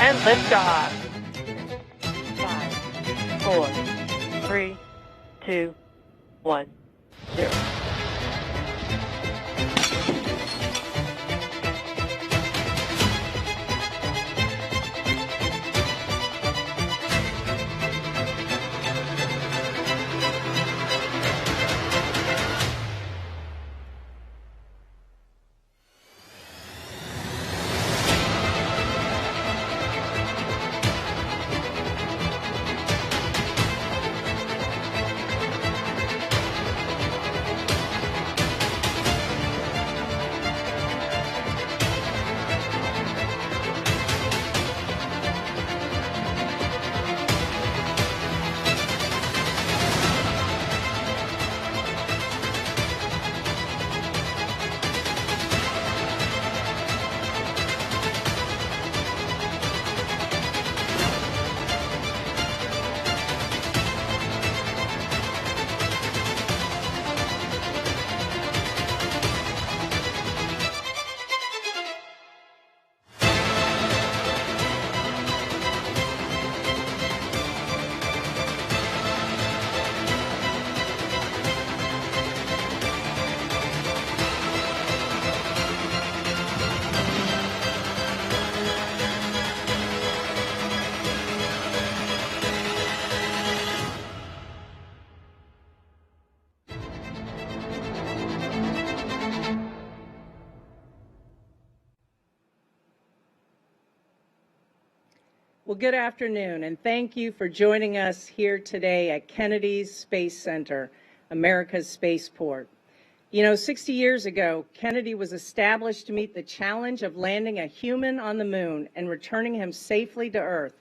and liftoff. 5, 4, 3, 2, 1, 0. Well, good afternoon, and thank you for joining us here today at Kennedy's Space Center, America's spaceport. You know, 60 years ago, Kennedy was established to meet the challenge of landing a human on the moon and returning him safely to Earth.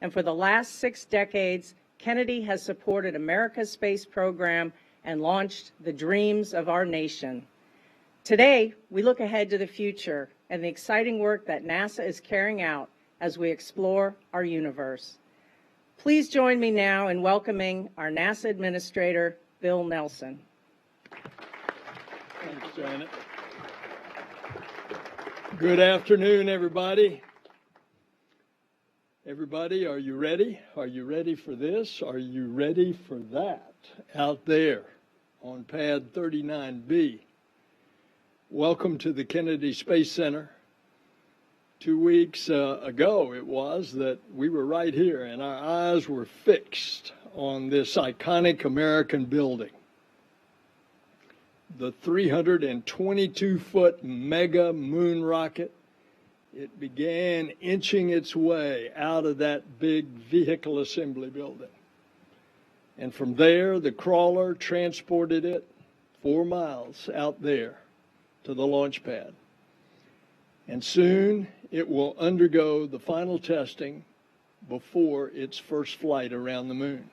And for the last 6 decades, Kennedy has supported America's space program and launched the dreams of our nation. Today, we look ahead to the future and the exciting work that NASA is carrying out as we explore our universe. Please join me now in welcoming our NASA Administrator, Bill Nelson. Thanks, Janet. Good afternoon, everybody. Everybody, are you ready? Are you ready for this? Are you ready for that? Out there on pad 39B. Welcome to the Kennedy Space Center. 2 weeks ago it was that we were right here and our eyes were fixed on this iconic American building. The 322-foot mega moon rocket, it began inching its way out of that big vehicle assembly building. And from there, the crawler transported it 4 miles out there to the launch pad. And soon it will undergo the final testing before its first flight around the moon.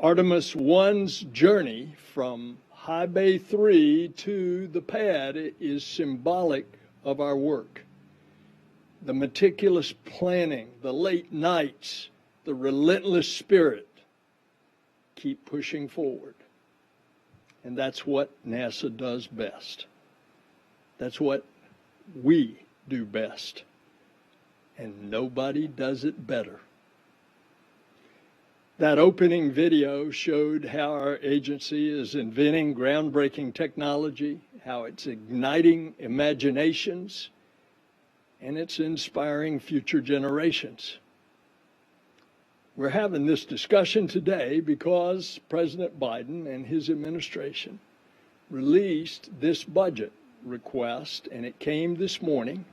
Artemis 1's journey from High Bay 3 to the pad is symbolic of our work. The meticulous planning, the late nights, the relentless spirit keep pushing forward. And that's what NASA does best. That's what we do best. And nobody does it better. That opening video showed how our agency is inventing groundbreaking technology, how it's igniting imaginations, and it's inspiring future generations. We're having this discussion today because President Biden and his administration released this budget request, and it came this morning,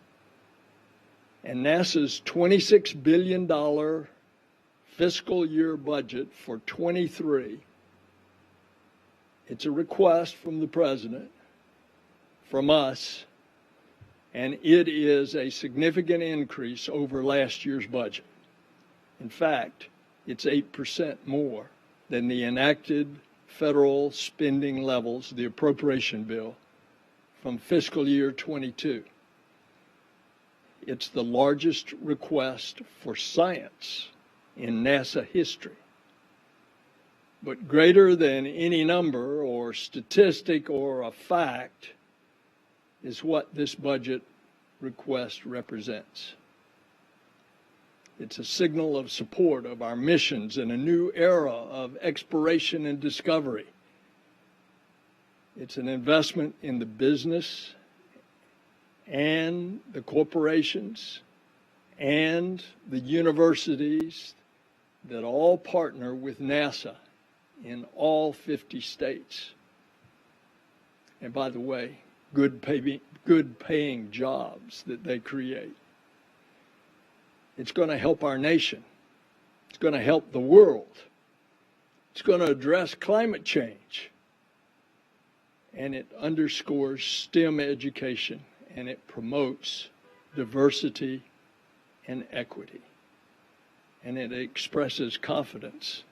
and NASA's $26 billion fiscal year budget for 23. It's a request from the president, from us, and it is a significant increase over last year's budget. In fact, it's 8% more than the enacted federal spending levels, the appropriation bill, from fiscal year 22. It's the largest request for science in NASA history. But greater than any number or statistic or a fact is what this budget request represents. It's a signal of support of our missions in a new era of exploration and discovery. It's an investment in the business and the corporations and the universities that all partner with NASA in all 50 states. And by the way, good paying jobs that they create. It's going to help our nation. It's going to help the world. It's going to address climate change. And it underscores STEM education, and it promotes diversity and equity. And it expresses confidence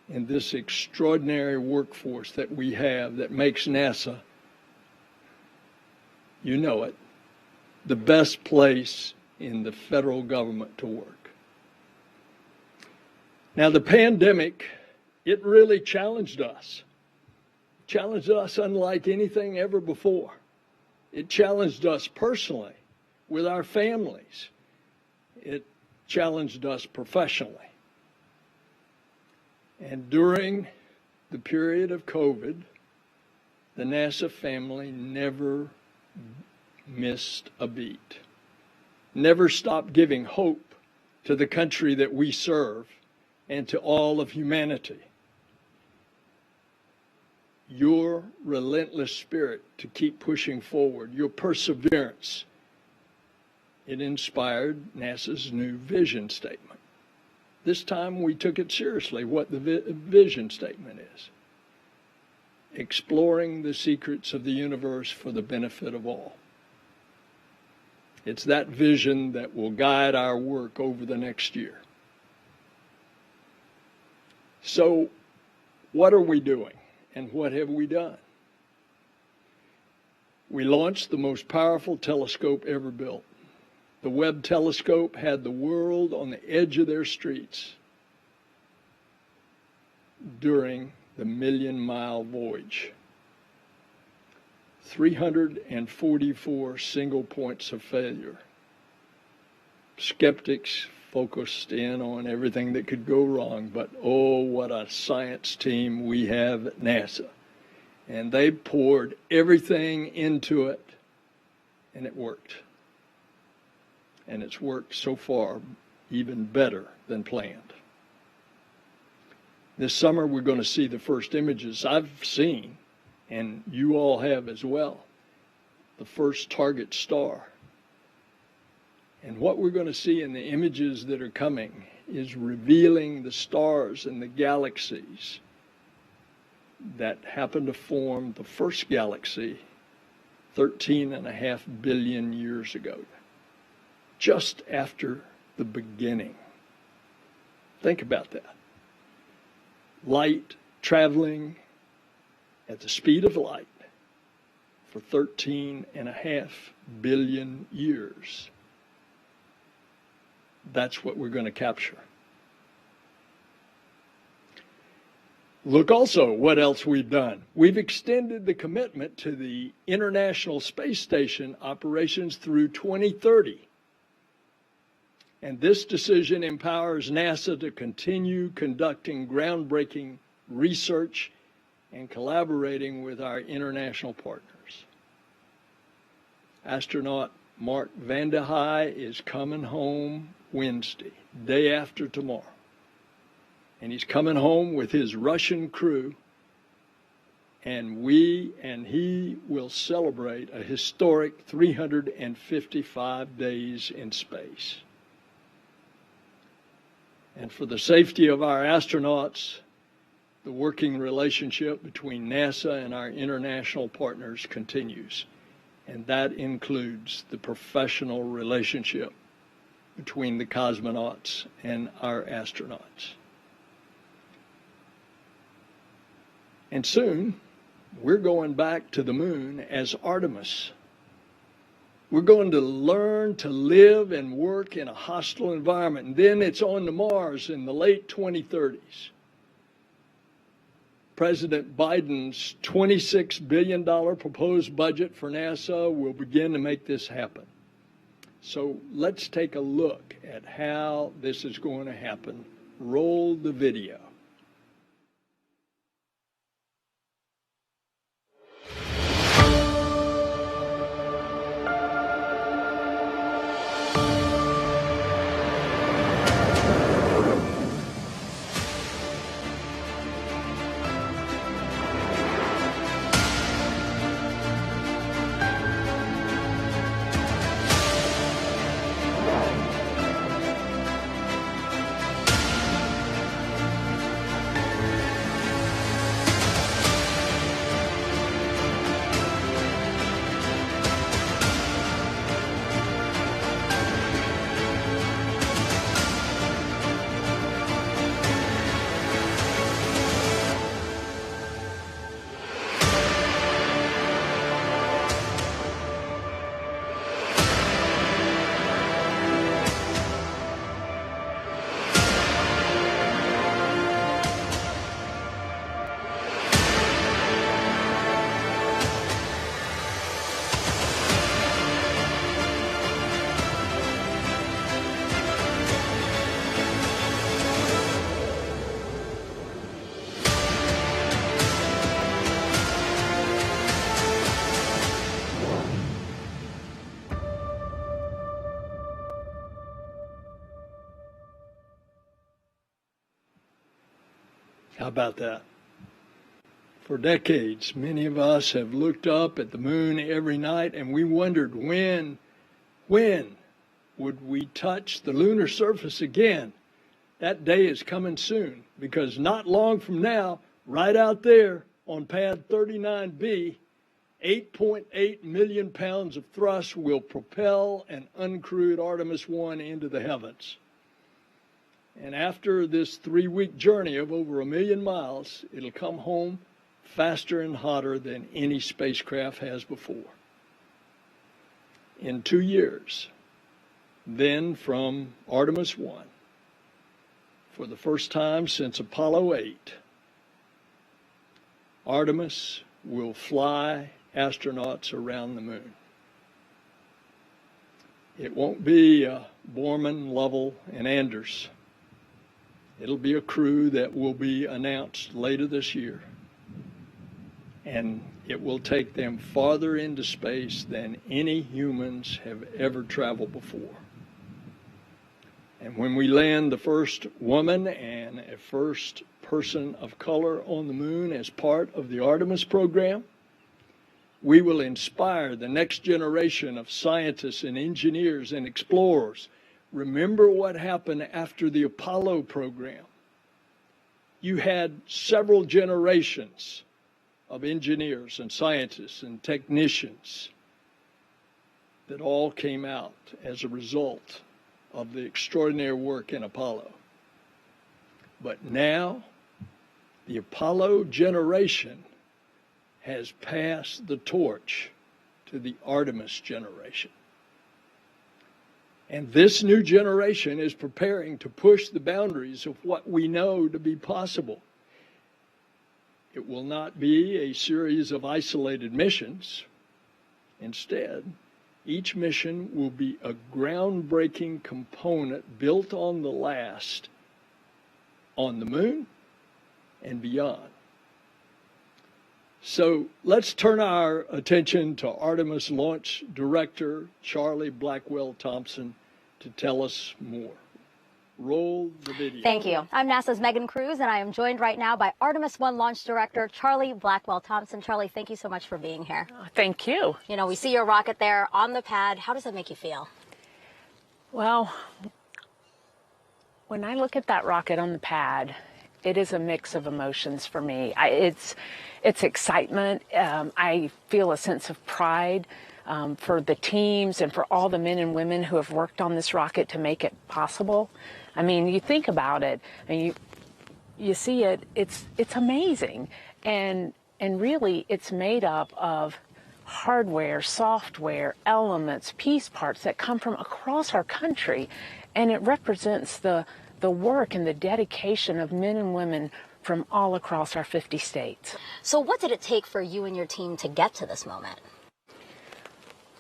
in this extraordinary workforce that we have that makes NASA, you know it, the best place in the federal government to work. Now, the pandemic, it really challenged us unlike anything ever before. It challenged us personally with our families. It challenged us professionally. And during the period of COVID, the NASA family never missed a beat, never stopped giving hope to the country that we serve and to all of humanity. Your relentless spirit to keep pushing forward, your perseverance, it inspired NASA's new vision statement. This time we took it seriously, what the vision statement is. Exploring the secrets of the universe for the benefit of all. It's that vision that will guide our work over the next year. So, what are we doing, and what have we done? We launched the most powerful telescope ever built. The Webb telescope had the world on the edge of their streets during the million-mile voyage. 344 single points of failure. Skeptics focused in on everything that could go wrong, but oh, what a science team we have at NASA. And they poured everything into it, and it worked. And it's worked so far even better than planned. This summer we're going to see the first images I've seen, and you all have as well, the first target star. And what we're going to see in the images that are coming is revealing the stars and the galaxies that happened to form the first galaxy 13.5 billion years ago, just after the beginning. Think about that. Light traveling at the speed of light for 13.5 billion years. That's what we're going to capture. Look also what else we've done. We've extended the commitment to the International Space Station operations through 2030. And this decision empowers NASA to continue conducting groundbreaking research and collaborating with our international partners. Astronaut Mark Vande Hei is coming home Wednesday, day after tomorrow. And he's coming home with his Russian crew, and we and he will celebrate a historic 355 days in space. And for the safety of our astronauts, the working relationship between NASA and our international partners continues. And that includes the professional relationship between the cosmonauts and our astronauts. And soon, we're going back to the moon as Artemis. We're going to learn to live and work in a hostile environment. And then it's on to Mars in the late 2030s. President Biden's $26 billion proposed budget for NASA will begin to make this happen. So let's take a look at how this is going to happen. Roll the video. How about that? For decades, many of us have looked up at the moon every night and we wondered when would we touch the lunar surface again? That day is coming soon, because not long from now, right out there on pad 39B, 8.8 million pounds of thrust will propel an uncrewed Artemis 1 into the heavens. And after this 3-week journey of over 1 million miles, it'll come home faster and hotter than any spacecraft has before. In 2 years, then from Artemis 1, for the first time since Apollo 8, Artemis will fly astronauts around the moon. It won't be Borman, Lovell, and Anders. It'll be a crew that will be announced later this year. And it will take them farther into space than any humans have ever traveled before. And when we land the first woman and a first person of color on the moon as part of the Artemis program, we will inspire the next generation of scientists and engineers and explorers. Remember what happened after the Apollo program. You had several generations of engineers and scientists and technicians that all came out as a result of the extraordinary work in Apollo. But now, the Apollo generation has passed the torch to the Artemis generation. And this new generation is preparing to push the boundaries of what we know to be possible. It will not be a series of isolated missions. Instead, each mission will be a groundbreaking component built on the last, on the moon and beyond. So let's turn our attention to Artemis Launch Director Charlie Blackwell Thompson to tell us more. Roll the video. Thank you. I'm NASA's Megan Cruz, and I am joined right now by Artemis 1 Launch Director Charlie Blackwell Thompson. Charlie, thank you so much for being here. Thank you. You know, we see your rocket there on the pad. How does that make you feel? Well, when I look at that rocket on the pad, it is a mix of emotions for me. It's excitement. I feel a sense of pride for the teams and for all the men and women who have worked on this rocket to make it possible. I mean, you think about it and you see it, it's amazing. And really it's made up of hardware, software, elements, piece parts that come from across our country. And it represents the work and the dedication of men and women from all across our 50 states. So what did it take for you and your team to get to this moment?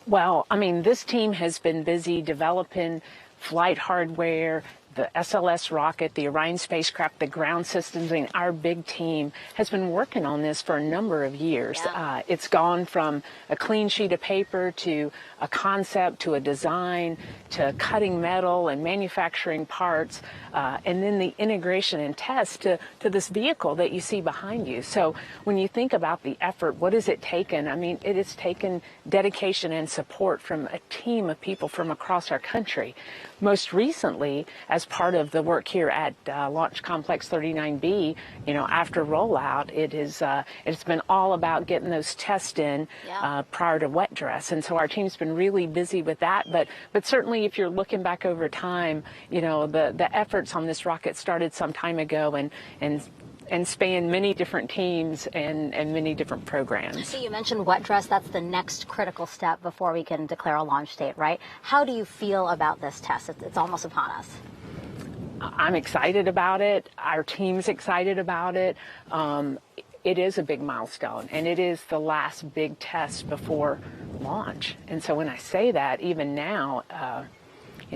Well, I mean, this team has been busy developing flight hardware, the SLS rocket, the Orion spacecraft, the ground systems. I mean, our big team has been working on this for a number of years. Yeah. It's gone from a clean sheet of paper to a concept to a design to cutting metal and manufacturing parts, and then the integration and test to this vehicle that you see behind you. So when you think about the effort, what has it taken? I mean, it has taken dedication and support from a team of people from across our country. Most recently, as part of the work here at Launch Complex 39B, after rollout, it's been all about getting those tests in prior to wet dress, and so our team's been really busy with that. But certainly, if you're looking back over time, the efforts on this rocket started some time ago and span many different teams and many different programs. So you mentioned wet dress. That's the next critical step before we can declare a launch date, right? How do you feel about this test? It's almost upon us. I'm excited about it. Our team's excited about it. It is a big milestone, and it is the last big test before launch. And so when I say that, even now,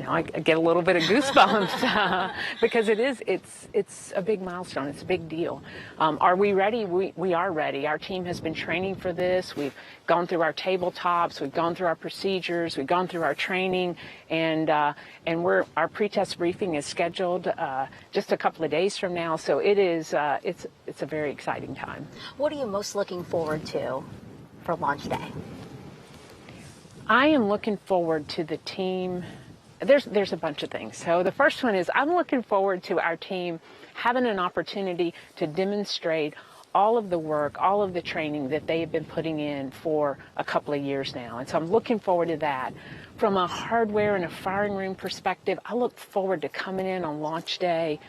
I get a little bit of goosebumps because it's a big milestone. It's a big deal. Are we ready? We are ready. Our team has been training for this. We've gone through our tabletops. We've gone through our procedures. We've gone through our training, and our pre-test briefing is scheduled just a couple of days from now. So it's a very exciting time. What are you most looking forward to for launch day? I am looking forward to the team. There's a bunch of things. So the first one is I'm looking forward to our team having an opportunity to demonstrate all of the work, all of the training that they have been putting in for a couple of years now. And so I'm looking forward to that. From a hardware and a firing room perspective, I look forward to coming in on launch day,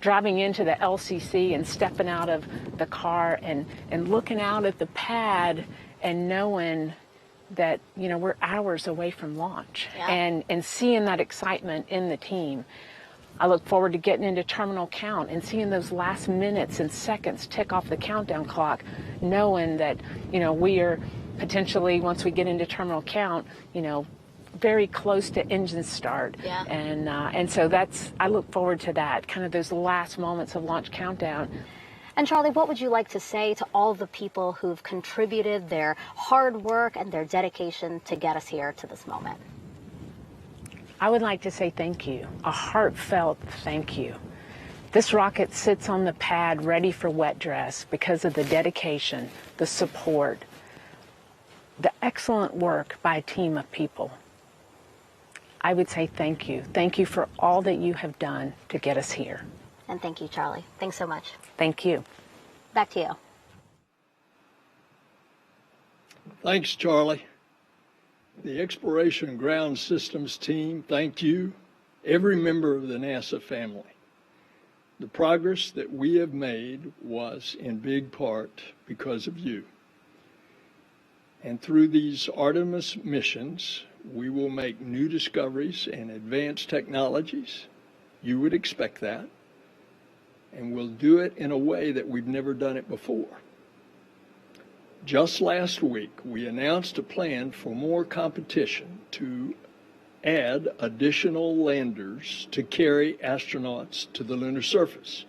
driving into the LCC and stepping out of the car and looking out at the pad and knowing that we're hours away from launch, and seeing that excitement in the team. I look forward to getting into terminal count and seeing those last minutes and seconds tick off the countdown clock, knowing that we are potentially, once we get into terminal count, very close to engine start. And so I look forward to that, kind of those last moments of launch countdown. And Charlie, what would you like to say to all the people who've contributed their hard work and their dedication to get us here to this moment? I would like to say thank you, a heartfelt thank you. This rocket sits on the pad ready for wet dress because of the dedication, the support, the excellent work by a team of people. I would say thank you. Thank you for all that you have done to get us here. And thank you, Charlie. Thanks so much. Thank you. Back to you. Thanks, Charlie. The Exploration Ground Systems team, thank you. Every member of the NASA family. The progress that we have made was in big part because of you. And through these Artemis missions, we will make new discoveries and advanced technologies. You would expect that. And we'll do it in a way that we've never done it before. Just last week, we announced a plan for more competition to add additional landers to carry astronauts to the lunar surface.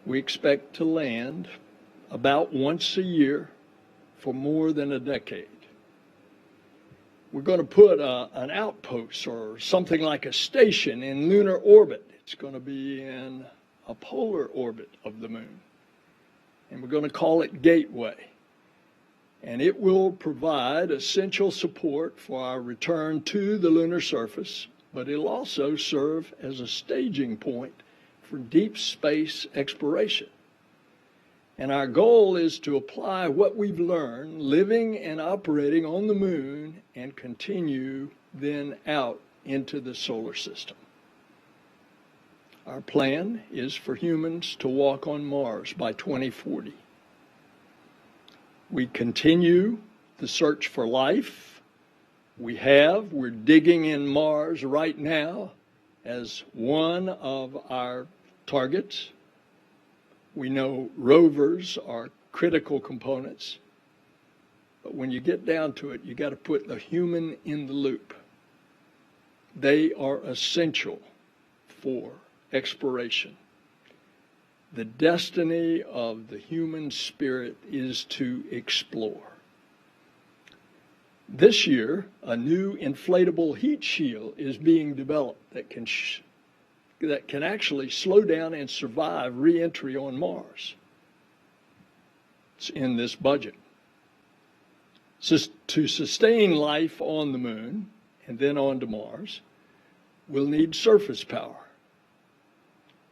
We expect to land about once a year for more than a decade. We're going to put an outpost or something like a station in lunar orbit. It's going to be in a polar orbit of the moon, and we're going to call it Gateway, and it will provide essential support for our return to the lunar surface, but it'll also serve as a staging point for deep space exploration. And our goal is to apply what we've learned living and operating on the moon and continue then out into the solar system. Our plan is for humans to walk on Mars by 2040. We continue the search for life. We're digging in Mars right now as one of our targets. We know rovers are critical components. But when you get down to it, you got to put the human in the loop. They are essential for exploration. The destiny of the human spirit is to explore. This year, a new inflatable heat shield is being developed that can actually slow down and survive re-entry on Mars. It's in this budget. So to sustain life on the moon and then on to Mars, we'll need surface power.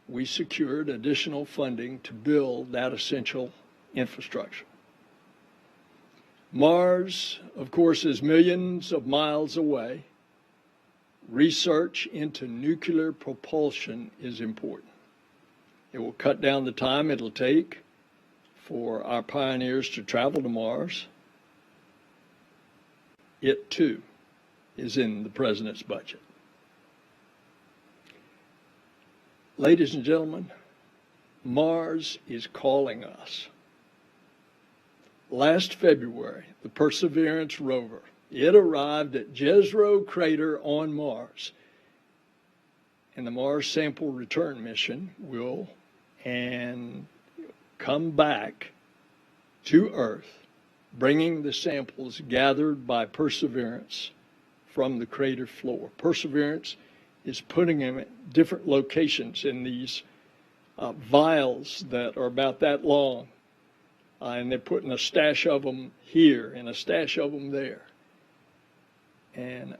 We secured additional funding to build that essential infrastructure. Mars, of course, is millions of miles away. Research into nuclear propulsion is important. It will cut down the time it'll take for our pioneers to travel to Mars. It, too, is in the President's budget. Ladies and gentlemen, Mars is calling us. Last February, the Perseverance rover, it arrived at Jezero Crater on Mars. And the Mars Sample Return Mission will come back to Earth, bringing the samples gathered by Perseverance from the crater floor. Perseverance is putting them at different locations in these vials that are about that long. And they're putting a stash of them here and a stash of them there. And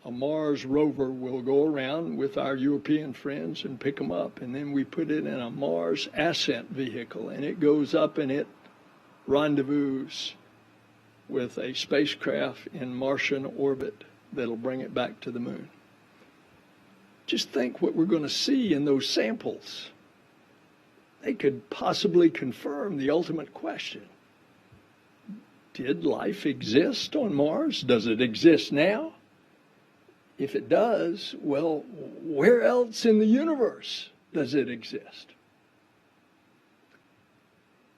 a Mars rover will go around with our European friends and pick them up. And then we put it in a Mars ascent vehicle, and it goes up and it rendezvous with a spacecraft in Martian orbit that'll bring it back to the moon. Just think what we're going to see in those samples. They could possibly confirm the ultimate question. Did life exist on Mars? Does it exist now? If it does, well, where else in the universe does it exist?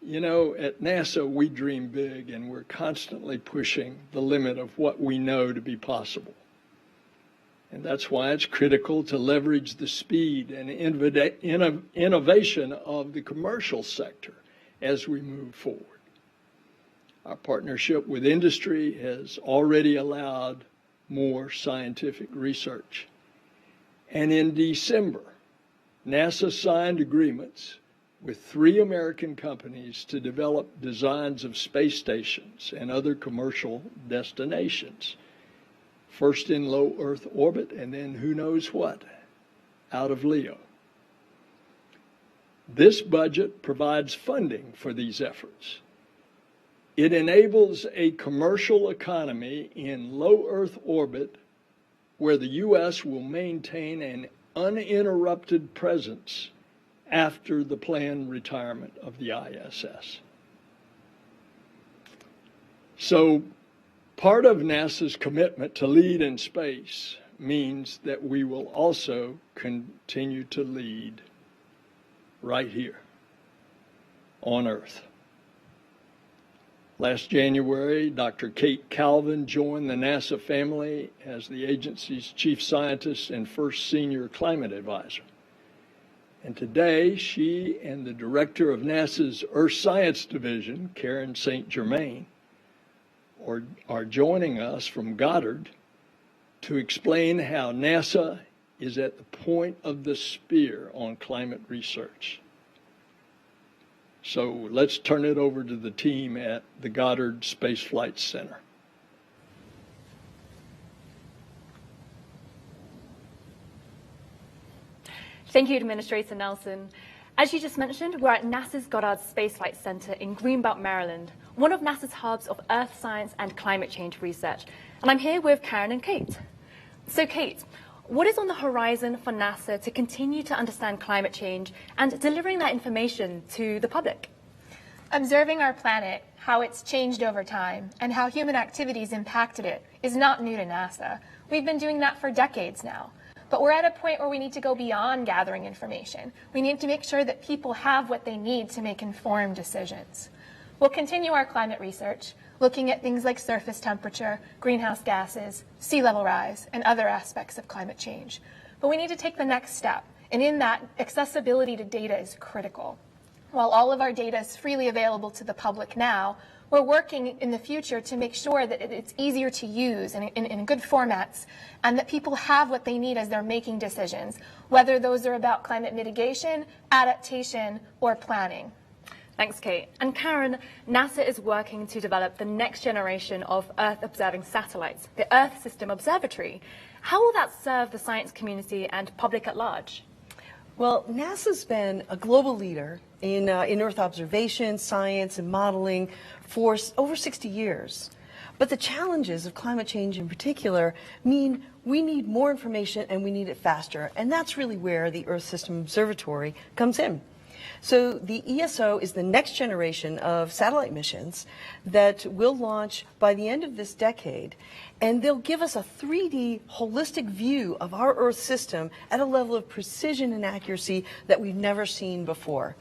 You know, at NASA, we dream big, and we're constantly pushing the limit of what we know to be possible. And that's why it's critical to leverage the speed and innovation of the commercial sector as we move forward. Our partnership with industry has already allowed more scientific research. And in December, NASA signed agreements with 3 American companies to develop designs of space stations and other commercial destinations. First in low Earth orbit, and then who knows what, out of LEO. This budget provides funding for these efforts. It enables a commercial economy in low Earth orbit where the U.S. will maintain an uninterrupted presence after the planned retirement of the ISS. So, part of NASA's commitment to lead in space means that we will also continue to lead right here on Earth. Last January, Dr. Kate Calvin joined the NASA family as the agency's chief scientist and first senior climate advisor. And today, she and the director of NASA's Earth Science Division, Karen St. Germain, are joining us from Goddard to explain how NASA is at the point of the spear on climate research. So let's turn it over to the team at the Goddard Space Flight Center. Thank you, Administrator Nelson. As you just mentioned, we're at NASA's Goddard Space Flight Center in Greenbelt, Maryland, one of NASA's hubs of Earth science and climate change research. And I'm here with Karen and Kate. So Kate, what is on the horizon for NASA to continue to understand climate change and delivering that information to the public? Observing our planet, how it's changed over time, and how human activities impacted it is not new to NASA. We've been doing that for decades now. But we're at a point where we need to go beyond gathering information. We need to make sure that people have what they need to make informed decisions. We'll continue our climate research, looking at things like surface temperature, greenhouse gases, sea level rise, and other aspects of climate change. But we need to take the next step, and in that, accessibility to data is critical. While all of our data is freely available to the public now, we're working in the future to make sure that it's easier to use in good formats, and that people have what they need as they're making decisions, whether those are about climate mitigation, adaptation, or planning. Thanks, Kate. And Karen, NASA is working to develop the next generation of Earth-observing satellites, the Earth System Observatory. How will that serve the science community and public at large? Well, NASA's been a global leader in Earth observation, science, and modeling for over 60 years. But the challenges of climate change in particular mean we need more information and we need it faster. And that's really where the Earth System Observatory comes in. So the ESO is the next generation of satellite missions that will launch by the end of this decade, and they'll give us a 3D holistic view of our Earth system at a level of precision and accuracy that we've never seen before.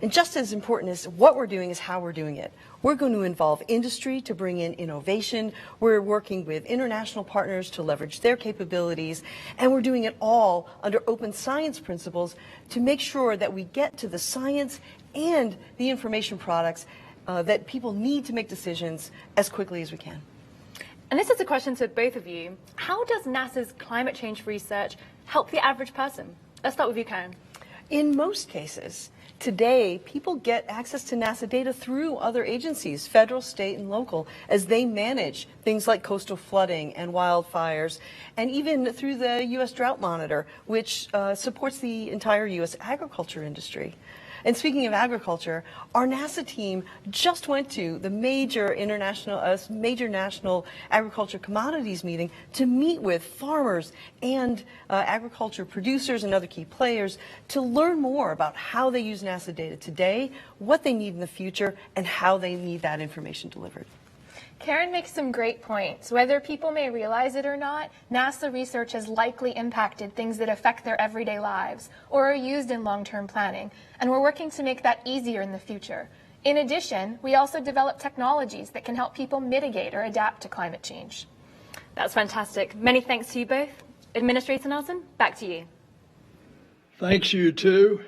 And just as important as what we're doing is how we're doing it. We're going to involve industry to bring in innovation. We're working with international partners to leverage their capabilities. And we're doing it all under open science principles to make sure that we get to the science and the information products that people need to make decisions as quickly as we can. And this is a question to both of you. How does NASA's climate change research help the average person? Let's start with you, Karen. In most cases, today, people get access to NASA data through other agencies, federal, state, and local, as they manage things like coastal flooding and wildfires, and even through the U.S. Drought Monitor, which supports the entire U.S. agriculture industry. And speaking of agriculture, our NASA team just went to the major national agriculture commodities meeting to meet with farmers and agriculture producers and other key players to learn more about how they use NASA data today, what they need in the future, and how they need that information delivered. Karen makes some great points. Whether people may realize it or not, NASA research has likely impacted things that affect their everyday lives or are used in long-term planning, and we're working to make that easier in the future. In addition, we also develop technologies that can help people mitigate or adapt to climate change. That's fantastic. Many thanks to you both. Administrator Nelson, back to you. Thanks, you two.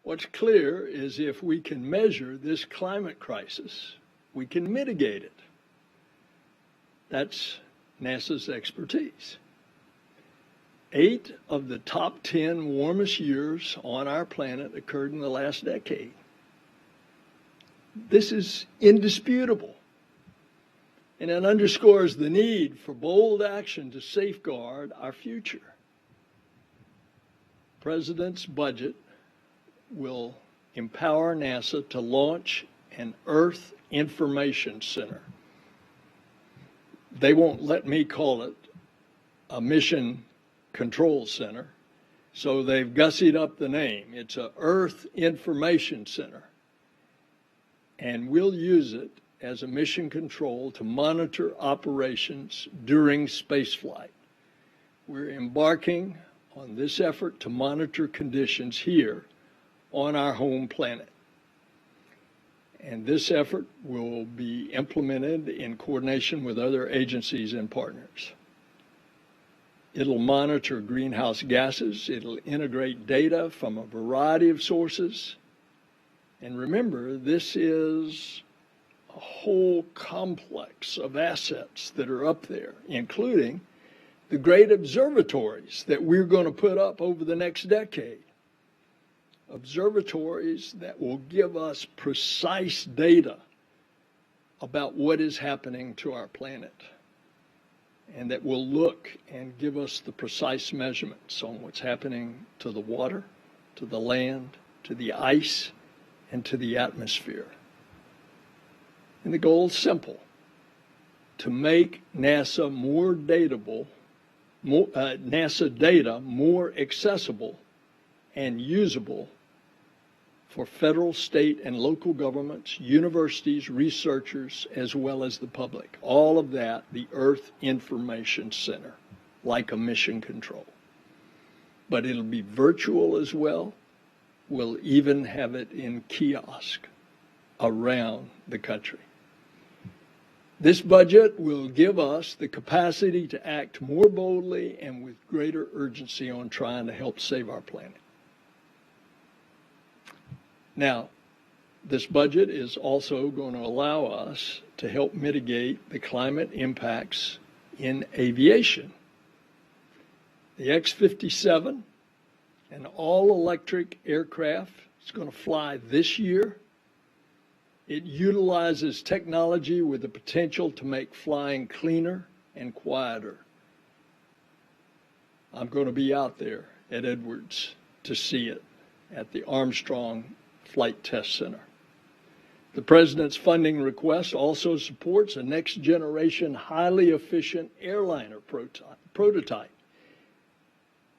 What's clear is if we can measure this climate crisis, we can mitigate it. That's NASA's expertise. 8 of the top 10 warmest years on our planet occurred in the last decade. This is indisputable, and it underscores the need for bold action to safeguard our future. The President's budget will empower NASA to launch an Earth Information Center. They won't let me call it a mission control center, so they've gussied up the name. It's an Earth Information Center, and we'll use it as a mission control to monitor operations during spaceflight. We're embarking on this effort to monitor conditions here on our home planet. And this effort will be implemented in coordination with other agencies and partners. It'll monitor greenhouse gases. It'll integrate data from a variety of sources. And remember, this is a whole complex of assets that are up there, including the great observatories that we're going to put up over the next decade. Observatories that will give us precise data about what is happening to our planet, and that will look and give us the precise measurements on what's happening to the water, to the land, to the ice, and to the atmosphere. And the goal is simple: to make NASA NASA data more accessible and usable for federal, state, and local governments, universities, researchers, as well as the public. All of that, the Earth Information Center, like a mission control. But it'll be virtual as well. We'll even have it in kiosk. around the country. This budget will give us the capacity to act more boldly and with greater urgency on trying to help save our planet. Now, this budget is also going to allow us to help mitigate the climate impacts in aviation. The X-57, an all-electric aircraft, is going to fly this year. It utilizes technology with the potential to make flying cleaner and quieter. I'm going to be out there at Edwards to see it at the Armstrong Flight Test Center. The President's funding request also supports a next-generation, highly efficient airliner prototype.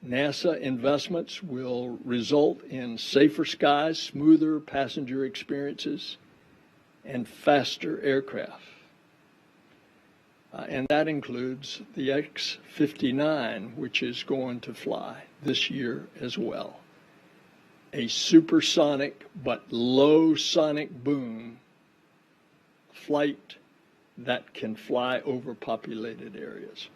NASA investments will result in safer skies, smoother passenger experiences, and faster aircraft. And that includes the X-59, which is going to fly this year as well. A supersonic but low sonic boom flight that can fly over populated areas.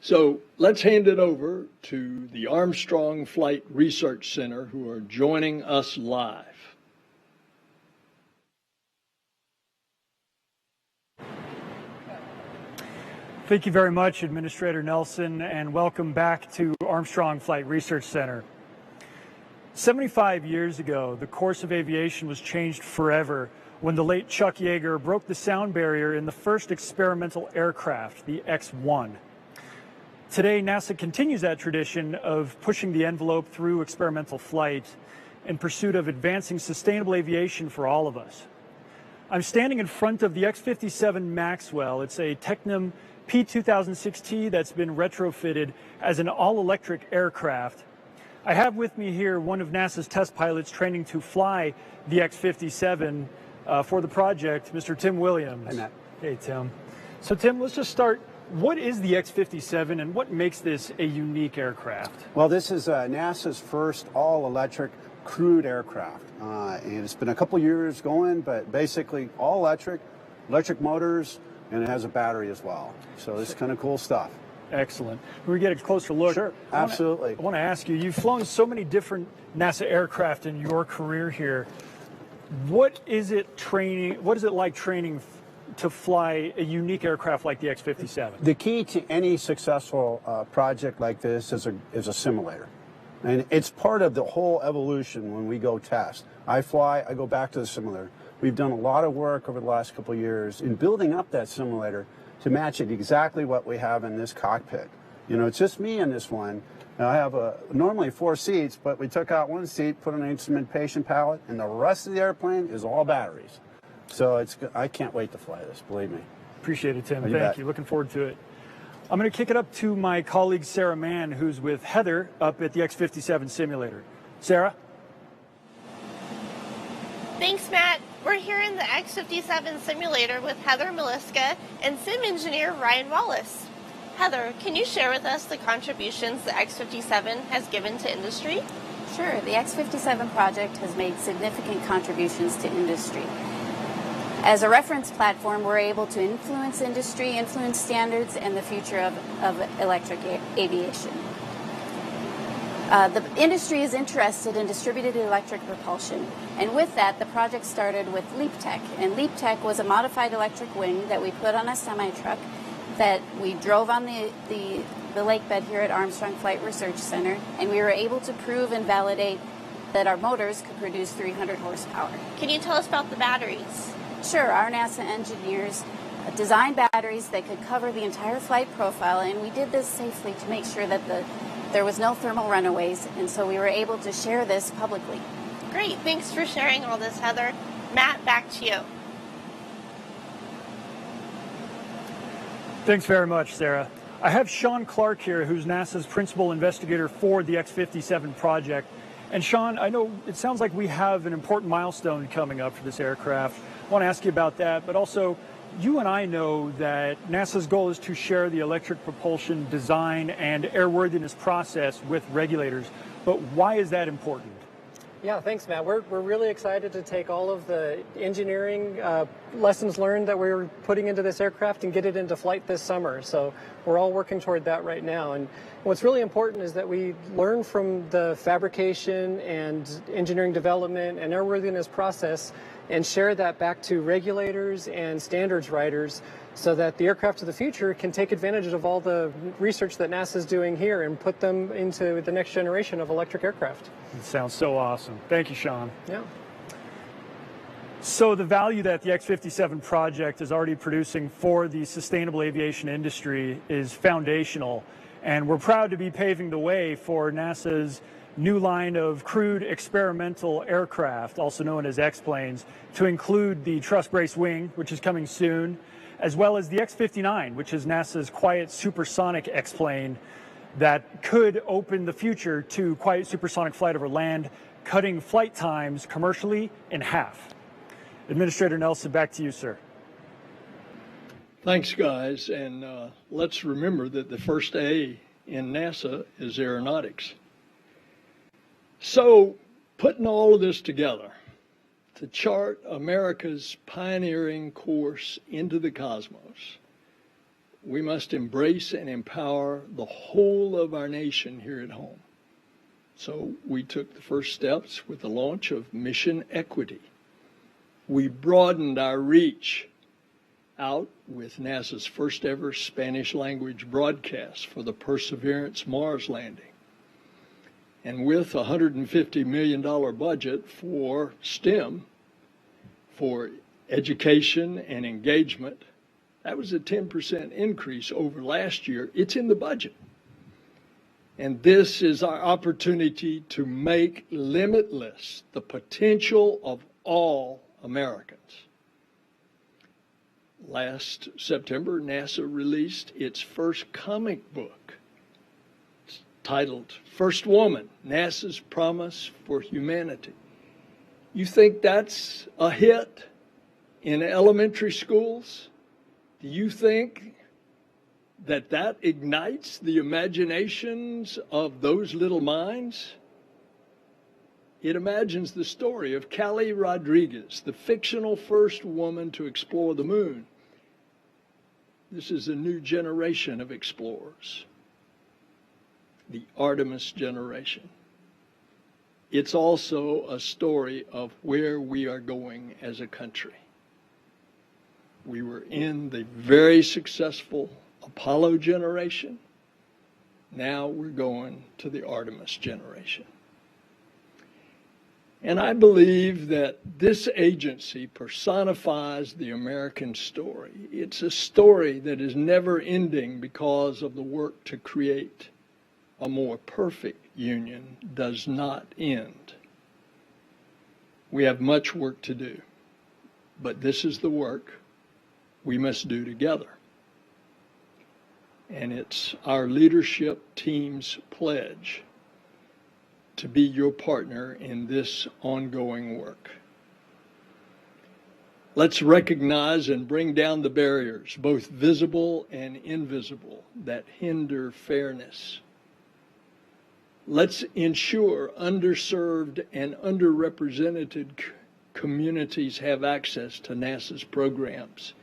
So let's hand it over to the Armstrong Flight Research Center, who are joining us live. Thank you very much, Administrator Nelson, and welcome back to Armstrong Flight Research Center. 75 years ago, the course of aviation was changed forever when the late Chuck Yeager broke the sound barrier in the first experimental aircraft, the X-1. Today, NASA continues that tradition of pushing the envelope through experimental flight in pursuit of advancing sustainable aviation for all of us. I'm standing in front of the X-57 Maxwell. It's a Tecnam P2006T that's been retrofitted as an all-electric aircraft. I have with me here one of NASA's test pilots training to fly the X-57 for the project, Mr. Tim Williams. Hi, Matt. Hey, Tim. So, Tim, let's just start. What is the X-57 and what makes this a unique aircraft? Well, this is NASA's first all-electric crewed aircraft. And it's been a couple years going, but basically all electric motors, and it has a battery as well. So it's kind of cool stuff. Excellent. We get a closer look. Sure, absolutely. I want to ask you, you've flown so many different NASA aircraft in your career here. What is it like training to fly a unique aircraft like the X-57? The key to any successful project like this is a simulator. And it's part of the whole evolution when we go test. I fly, I go back to the simulator. We've done a lot of work over the last couple of years in building up that simulator to match it exactly what we have in this cockpit. You know, it's just me in this one. Now, I have normally 4 seats, but we took out 1 seat, put an instrumentation pallet, and the rest of the airplane is all batteries. So I can't wait to fly this, believe me. Appreciate it, Tim. You Thank bet. you. Looking forward to it. I'm going to kick it up to my colleague Sarah Mann, who's with Heather up at the X-57 simulator. Sarah? Thanks, Matt. We're here in the X-57 simulator with Heather Miliska and sim engineer Ryan Wallace. Heather, can you share with us the contributions the X-57 has given to industry? Sure. The X-57 project has made significant contributions to industry. As a reference platform, we're able to influence industry, influence standards, and the future of electric aviation. The industry is interested in distributed electric propulsion, and with that, the project started with LeapTech. And LeapTech was a modified electric wing that we put on a semi-truck that we drove on the lake bed here at Armstrong Flight Research Center, and we were able to prove and validate that our motors could produce 300 horsepower. Can you tell us about the batteries? Sure. Our NASA engineers designed batteries that could cover the entire flight profile, and we did this safely to make sure that there was no thermal runaways, and so we were able to share this publicly. Great. Thanks for sharing all this, Heather. Matt, back to you. Thanks very much, Sarah. I have Sean Clark here, who's NASA's principal investigator for the X-57 project. And Sean, I know it sounds like we have an important milestone coming up for this aircraft. I want to ask you about that, but also you and I know that NASA's goal is to share the electric propulsion design and airworthiness process with regulators, but why is that important? Yeah, thanks, Matt. We're really excited to take all of the engineering lessons learned that we're putting into this aircraft and get it into flight this summer. So we're all working toward that right now. And what's really important is that we learn from the fabrication and engineering development and airworthiness process and share that back to regulators and standards writers so that the aircraft of the future can take advantage of all the research that NASA is doing here and put them into the next generation of electric aircraft. It sounds so awesome. Thank you, Sean. Yeah. So the value that the X-57 project is already producing for the sustainable aviation industry is foundational, and we're proud to be paving the way for NASA's new line of crewed experimental aircraft, also known as X-planes, to include the truss brace wing, which is coming soon, as well as the X-59, which is NASA's quiet supersonic X-plane that could open the future to quiet supersonic flight over land, cutting flight times commercially in half. Administrator Nelson, back to you, sir. Thanks, guys. And let's remember that the first A in NASA is aeronautics. So, putting all of this together to chart America's pioneering course into the cosmos, we must embrace and empower the whole of our nation here at home. So we took the first steps with the launch of Mission Equity. We broadened our reach out with NASA's first ever Spanish language broadcast for the Perseverance Mars landing. And with a $150 million budget for STEM, for education and engagement, that was a 10% increase over last year. It's in the budget. And this is our opportunity to make limitless the potential of all Americans. Last September, NASA released its first comic book. It's titled First Woman, NASA's Promise for Humanity. You think that's a hit in elementary schools? Do you think that that ignites the imaginations of those little minds? It imagines the story of Callie Rodriguez, the fictional first woman to explore the moon. This is a new generation of explorers, the Artemis generation. It's also a story of where we are going as a country. We were in the very successful Apollo generation. Now we're going to the Artemis generation. And I believe that this agency personifies the American story. It's a story that is never ending because of the work to create a more perfect union does not end. We have much work to do, but this is the work we must do together. And it's our leadership team's pledge to be your partner in this ongoing work. Let's recognize and bring down the barriers, both visible and invisible, that hinder fairness. Let's ensure underserved and underrepresented communities have access to NASA's programs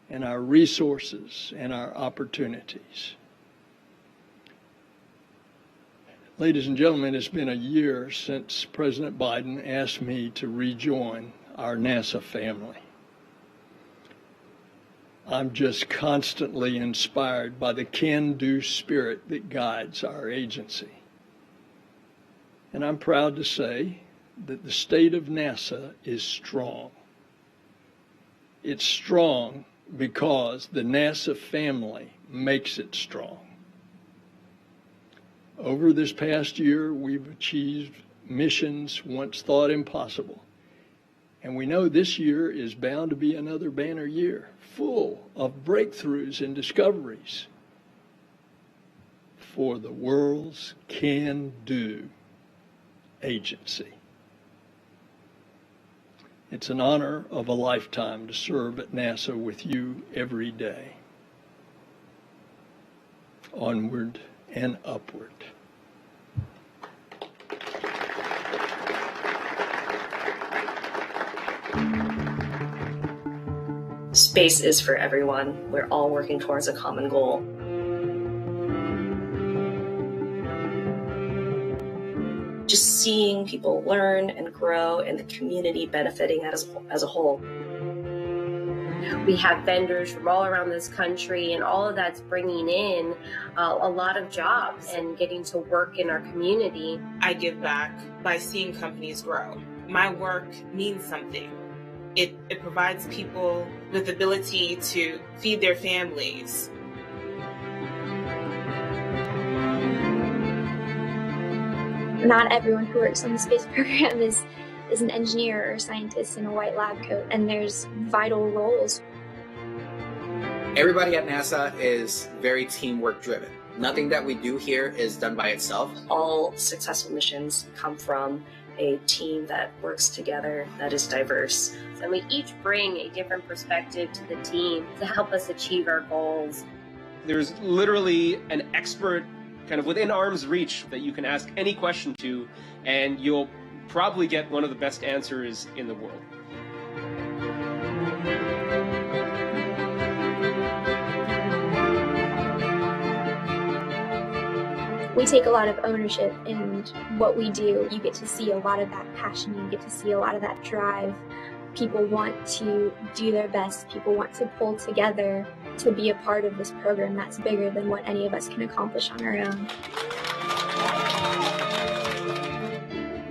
and our resources and our opportunities. Ladies and gentlemen, it's been a year since President Biden asked me to rejoin our NASA family. I'm just constantly inspired by the can-do spirit that guides our agency. And I'm proud to say that the state of NASA is strong. It's strong because the NASA family makes it strong. Over this past year, we've achieved missions once thought impossible. And we know this year is bound to be another banner year, full of breakthroughs and discoveries for the world's can-do agency. It's an honor of a lifetime to serve at NASA with you every day. Onward and upward. Space is for everyone. We're all working towards a common goal. Just seeing people learn and grow and the community benefiting as a whole. We have vendors from all around this country, and all of that's bringing in a lot of jobs and getting to work in our community. I give back by seeing companies grow. My work means something. It provides people with the ability to feed their families. Not everyone who works on the space program is an engineer or scientist in a white lab coat, and there's vital roles. Everybody at NASA is very teamwork driven. Nothing that we do here is done by itself. All successful missions come from a team that works together, that is diverse. And we each bring a different perspective to the team to help us achieve our goals. There's literally an expert kind of within arm's reach that you can ask any question to, and you'll probably get one of the best answers in the world. We take a lot of ownership in what we do. You get to see a lot of that passion, you get to see a lot of that drive. People want to do their best, people want to pull together to be a part of this program that's bigger than what any of us can accomplish on our own.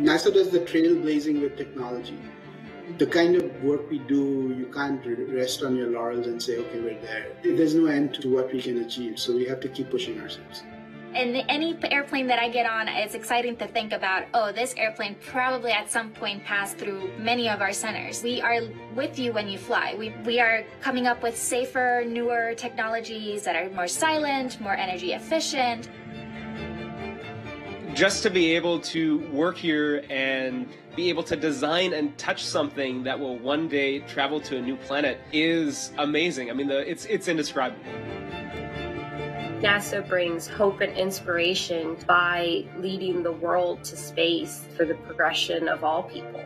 NASA does the trailblazing with technology. The kind of work we do, you can't rest on your laurels and say, okay, we're there. There's no end to what we can achieve, so we have to keep pushing ourselves. And any airplane that I get on, it's exciting to think about, oh, this airplane probably at some point passed through many of our centers. We are with you when you fly. We are coming up with safer, newer technologies that are more silent, more energy efficient. Just to be able to work here and be able to design and touch something that will one day travel to a new planet is amazing. I mean, it's indescribable. NASA brings hope and inspiration by leading the world to space for the progression of all people.